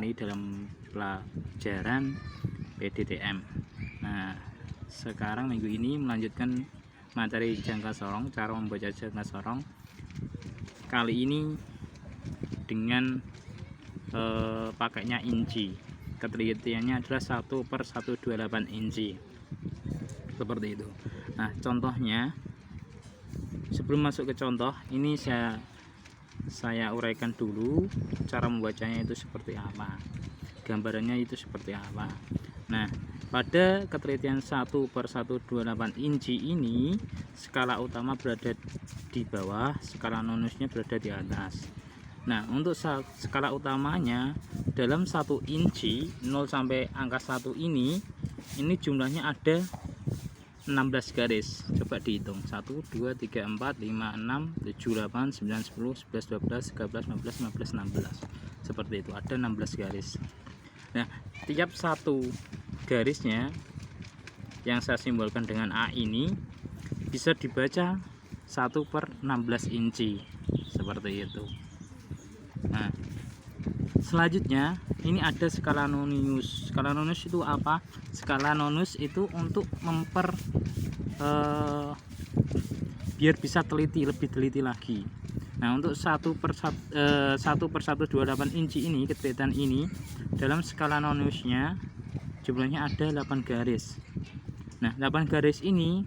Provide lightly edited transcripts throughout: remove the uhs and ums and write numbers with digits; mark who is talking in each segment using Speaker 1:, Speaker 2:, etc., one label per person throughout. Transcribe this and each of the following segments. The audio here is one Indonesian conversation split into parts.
Speaker 1: kali dalam pelajaran PDTM. Nah, sekarang minggu ini melanjutkan materi jangka sorong, cara membaca jangka sorong. Kali ini dengan pakainya inci. Ketelitiannya adalah 1/128 inci. Seperti itu. Nah, contohnya sebelum masuk ke contoh, ini saya uraikan dulu cara membacanya itu seperti apa, gambarannya itu seperti apa. Nah, pada ketelitian 1/128 inci ini, skala utama berada di bawah, skala nonusnya berada di atas. Nah, untuk skala utamanya dalam 1 inci 0 sampai angka 1 ini jumlahnya ada 16 garis. Coba dihitung. 1 2 3 4 5 6 7 8 9 10 11 12 13 14 15 16. Seperti itu, ada 16 garis. Nah, tiap satu garisnya yang saya simbolkan dengan A ini bisa dibaca 1/16 inci. Seperti itu. Nah, selanjutnya ini ada skala nonius. Skala nonius itu apa? Skala nonius itu untuk biar bisa lebih teliti lagi. Nah, untuk 1/128 inci ini, ketelitian ini dalam skala noniusnya jumlahnya ada 8 garis. Nah, 8 garis ini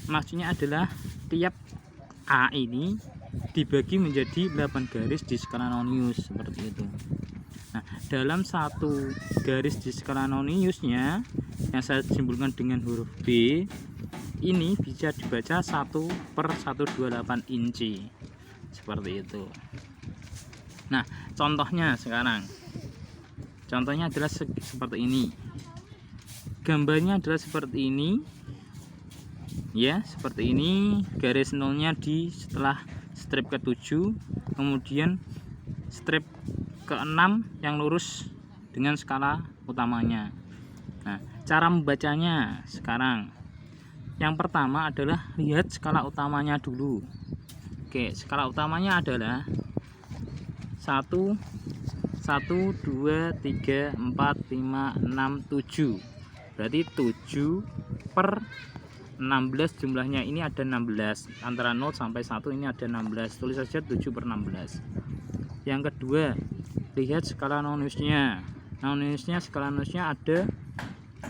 Speaker 1: maksudnya adalah tiap A ini dibagi menjadi 8 garis di skala nonius, seperti itu. Nah, dalam satu garis di skala noniusnya yang saya simbolkan dengan huruf B ini bisa dibaca 1/128 inci, seperti itu. Nah, contohnya sekarang, contohnya adalah seperti ini, gambarnya adalah seperti ini ya, seperti ini. Garis nolnya di setelah strip ke-7, kemudian strip ke-6 yang lurus dengan skala utamanya. Nah, cara membacanya sekarang, yang pertama adalah lihat skala utamanya dulu. Oke, skala utamanya adalah 1 1 2 3 4 5 6 7. Berarti 7/16 jumlahnya ini ada 16. Antara 0 sampai 1 ini ada 16. Tulis saja 7/16. Yang kedua, lihat skala noniusnya. Noniusnya, skala noniusnya ada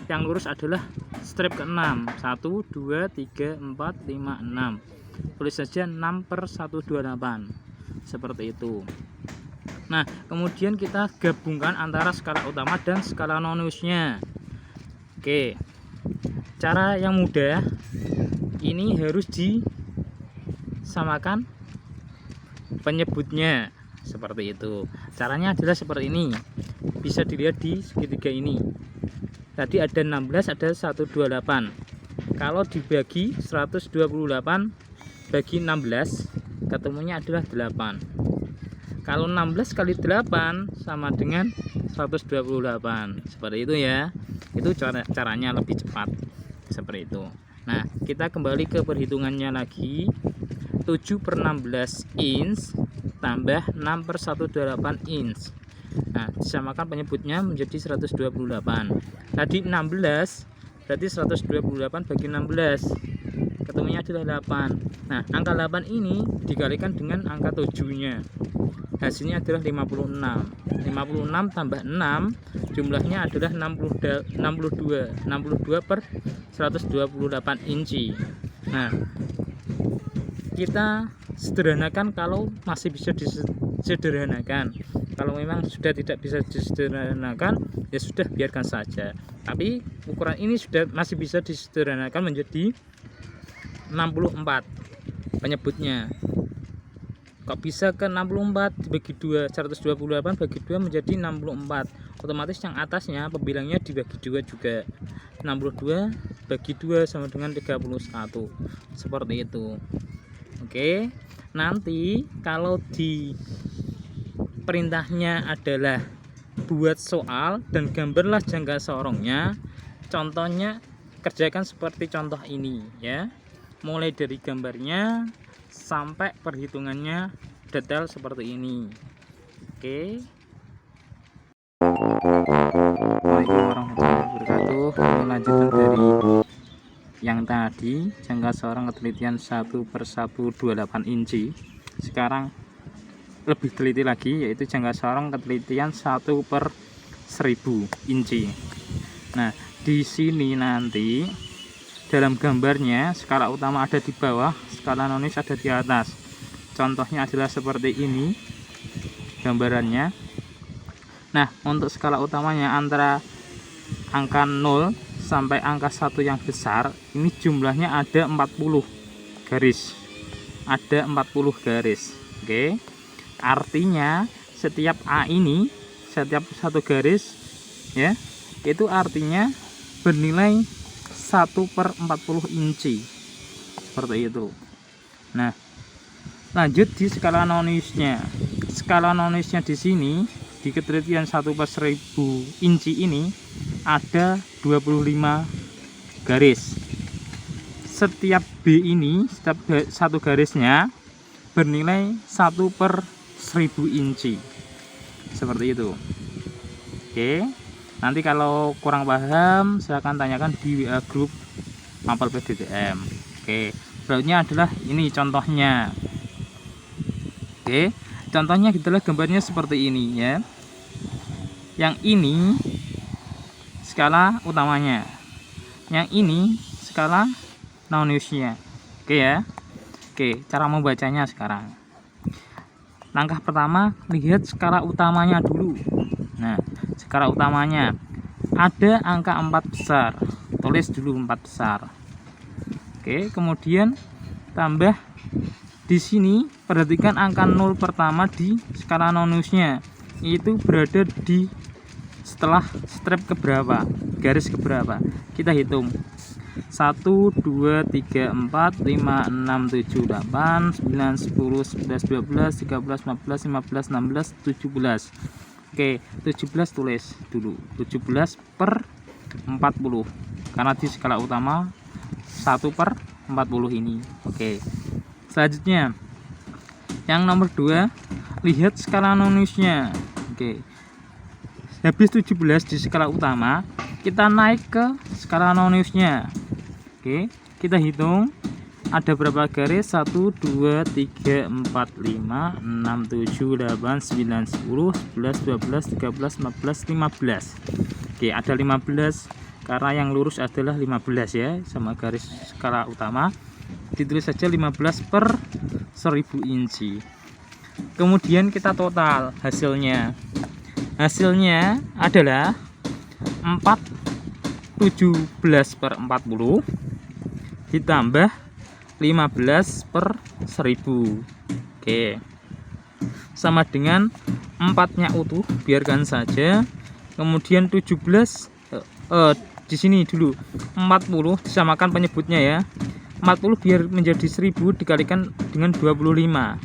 Speaker 1: yang lurus adalah strip ke-6. 1 2 3 4 5 6. Tulis saja 6/128. Seperti itu. Nah, kemudian kita gabungkan antara skala utama dan skala noniusnya. Oke. Cara yang mudah ini harus disamakan penyebutnya, seperti itu. Caranya adalah seperti ini. Bisa dilihat di segitiga ini. Tadi ada 16, ada 128. Kalau dibagi 128 bagi 16, ketemunya adalah 8. Kalau 16 kali 8 sama dengan 128. Seperti itu ya. Itu caranya lebih cepat, seperti itu. Nah, kita kembali ke perhitungannya lagi. 7/16 inch tambah 6/128 inch. Nah, disamakan penyebutnya menjadi 128. Tadi 16, berarti 128 bagi 16, ketemunya adalah 8. Nah, angka 8 ini dikalikan dengan angka 7-nya. Hasilnya adalah 56. 56 tambah 6 jumlahnya adalah 62/128 inci. Nah, kita sederhanakan kalau masih bisa disederhanakan. Kalau memang sudah tidak bisa disederhanakan, ya sudah, biarkan saja. Tapi ukuran ini sudah masih bisa disederhanakan menjadi 64 penyebutnya. Kok bisa ke 64 dibagi 2, 128 bagi 2 menjadi 64. Otomatis yang atasnya pembilangnya dibagi 2 juga. 62 bagi 2 sama dengan 31. Seperti itu. Oke. Nanti kalau di perintahnya adalah buat soal dan gambarlah jangka sorongnya, contohnya kerjakan seperti contoh ini ya. Mulai dari gambarnya sampai perhitungannya detail seperti ini. Oke. melanjutkan dari yang tadi, jangka sorong ketelitian 1/128 inci. Sekarang lebih teliti lagi, yaitu jangka sorong ketelitian 1/1000 inci. Nah, di sini nanti dalam gambarnya skala utama ada di bawah, skala nonis ada di atas. Contohnya adalah seperti ini gambarannya. Nah, untuk skala utamanya antara angka 0 sampai angka 1 yang besar, ini jumlahnya ada 40 garis. Ada 40 garis. Oke. Artinya setiap A ini, setiap satu garis ya, itu artinya bernilai 1/40 inci. Seperti itu. Nah, lanjut di skala nonisnya. Skala nonisnya di sini di ketelitian 1/1000 inci ini ada 25 garis. Setiap B ini, setiap satu garisnya bernilai 1/1000 inci. Seperti itu. Oke. Nanti kalau kurang paham silahkan tanyakan di WA grup Mapel PTTM. Oke. Berikutnya adalah ini contohnya. Oke. Contohnya adalah gambarnya seperti ini ya. Yang ini skala utamanya, yang ini skala nonisnya. Oke ya. Oke, cara membacanya sekarang. Langkah pertama, lihat skala utamanya dulu. Nah, skala utamanya ada angka 4 besar. Tulis dulu 4 besar. Oke, kemudian tambah di sini, perhatikan angka 0 pertama di skala nonisnya. Itu berada di setelah strip keberapa, garis keberapa. Kita hitung 1, 2, 3, 4, 5, 6, 7, 8, 9, 10, 11, 12, 13, 14, 15, 16, 17. Oke, 17 tulis dulu 17/40 karena di skala utama 1/40 ini. Oke, selanjutnya yang nomor 2, lihat skala nonisnya. Oke, habis 17 di skala utama, kita naik ke skala nonisnya. Oke, kita hitung ada berapa garis? 1, 2, 3, 4, 5, 6, 7, 8, 9, 10, 11, 12, 13, 14, 15. Oke, ada 15 karena yang lurus adalah 15 ya, sama garis skala utama. Ditulis saja 15/1000 inci. Kemudian kita total hasilnya. Hasilnya adalah 17/40 ditambah 15/1000. Oke. Sama dengan 4-nya utuh, biarkan saja. Kemudian 17 di sini dulu 40 disamakan penyebutnya ya. 40 biar menjadi 1000 dikalikan dengan 25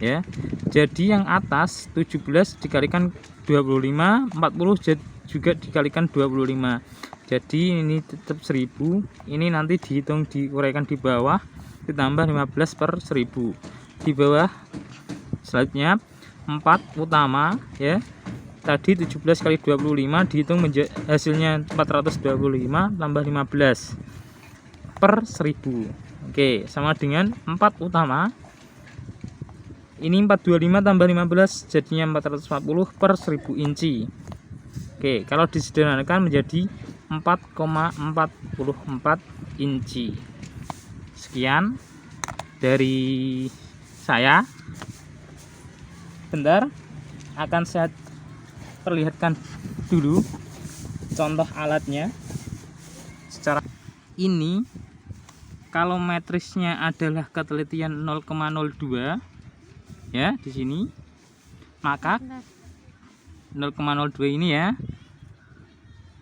Speaker 1: ya. Jadi yang atas 17 dikalikan 25, 40 juga dikalikan 25. Jadi ini tetap 1000. Ini nanti dihitung, diuraikan di bawah, ditambah 15/1000. Di bawah selanjutnya 4 utama ya. Tadi 17 kali 25 dihitung hasilnya 425 tambah 15/1000. Oke, sama dengan 4 utama. Ini 425 tambah 15 jadinya 440/1000 inci. Oke, kalau disederhanakan menjadi 4,44 inci. Sekian dari saya. Bentar, akan saya perlihatkan dulu contoh alatnya. Secara ini kalau metrisnya adalah ketelitian 0,02 ya di sini, maka 0,02 ini ya,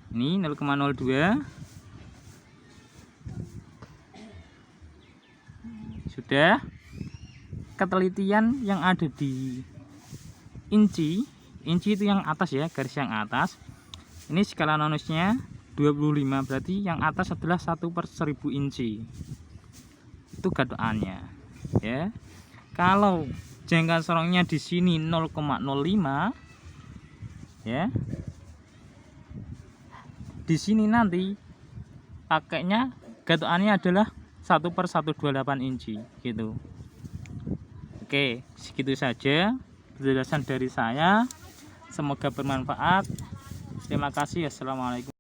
Speaker 1: ini 0,02 sudah. Ketelitian yang ada di inci itu yang atas ya, garis yang atas. Ini skala nonisnya 25, berarti yang atas adalah 1/1000 inci. Itu gatokannya ya. Kalau jangka sorongnya di sini 0,05 ya. Di sini nanti pakainya gatokannya adalah 1/128 inci gitu. Oke, segitu saja penjelasan dari saya, semoga bermanfaat. Terima kasih. Assalamualaikum.